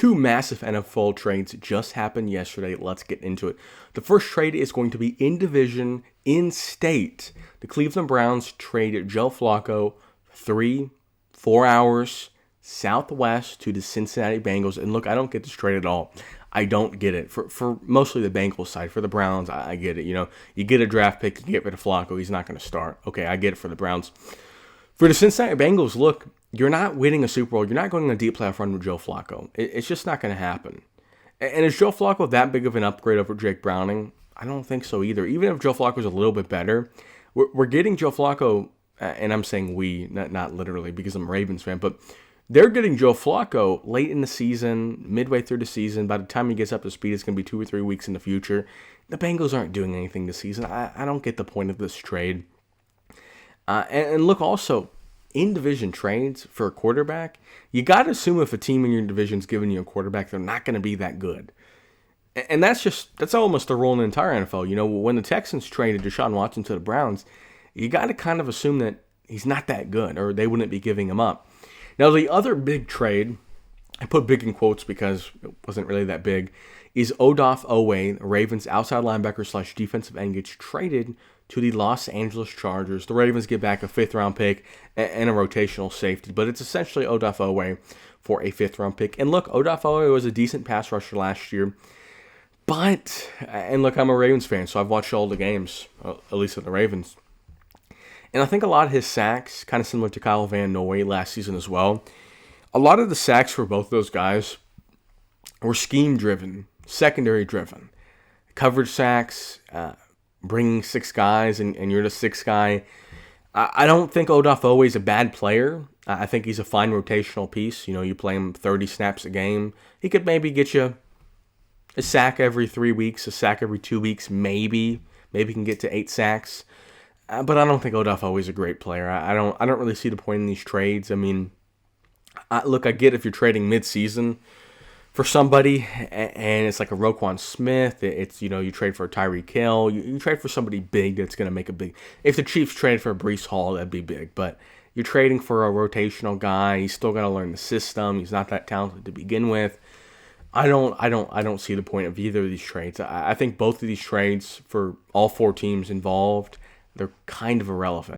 two massive NFL trades just happened yesterday. Let's get into it. The first trade is going to be in division, in state. The Cleveland Browns traded Joe Flacco 3-4 hours southwest to the Cincinnati Bengals. And look, I don't get this trade at all. I don't get it. For mostly the Bengals side. For the Browns, I get it. You know, you get a draft pick, you get rid of Flacco, he's not going to start. Okay, I get it for the Browns. For the Cincinnati Bengals, look, you're not winning a Super Bowl. You're not going on a deep playoff run with Joe Flacco. It's just not going to happen. And is Joe Flacco that big of an upgrade over Jake Browning? I don't think so either. Even if Joe Flacco's a little bit better, we're getting Joe Flacco, and I'm saying we, not literally because I'm a Ravens fan, but they're getting Joe Flacco late in the season, midway through the season. By the time he gets up to speed, it's going to be 2 or 3 weeks in the future. The Bengals aren't doing anything this season. I don't get the point of this trade. And look, also, in-division trades for a quarterback, you got to assume if a team in your division's giving you a quarterback, they're not going to be that good. And that's almost the rule in the entire NFL. You know, when the Texans traded Deshaun Watson to the Browns, you got to kind of assume that he's not that good, or they wouldn't be giving him up. Now, the other big trade, I put big in quotes because it wasn't really that big, is Odafe Oweh, Ravens outside linebacker / defensive end, gets traded to the Los Angeles Chargers. The Ravens get back a 5th-round pick and a rotational safety, but it's essentially Odafe Oweh for a 5th-round pick. And look, Odafe Oweh was a decent pass rusher last year, but, and look, I'm a Ravens fan, so I've watched all the games, at least of the Ravens. And I think a lot of his sacks, kind of similar to Kyle Van Noy last season as well, a lot of the sacks for both those guys were scheme-driven, secondary-driven. Coverage sacks, bringing 6 guys, and you're the 6th guy. I don't think Odafe Oweh is a bad player. I think he's a fine rotational piece. You know, you play him 30 snaps a game. He could maybe get you a sack every 3 weeks, a sack every 2 weeks, maybe. Maybe he can get to 8 sacks. But I don't think Odafe Oweh is a great player. I don't really see the point in these trades. I mean, look, I get if you're trading mid-season for somebody, and it's like a Roquan Smith. It's, you know, you trade for a Tyreek Hill. You trade for somebody big that's going to make a big. If the Chiefs trade for a Breece Hall, that'd be big. But you're trading for a rotational guy. He's still got to learn the system. He's not that talented to begin with. I don't see the point of either of these trades. I think both of these trades for all 4 teams involved, they're kind of irrelevant.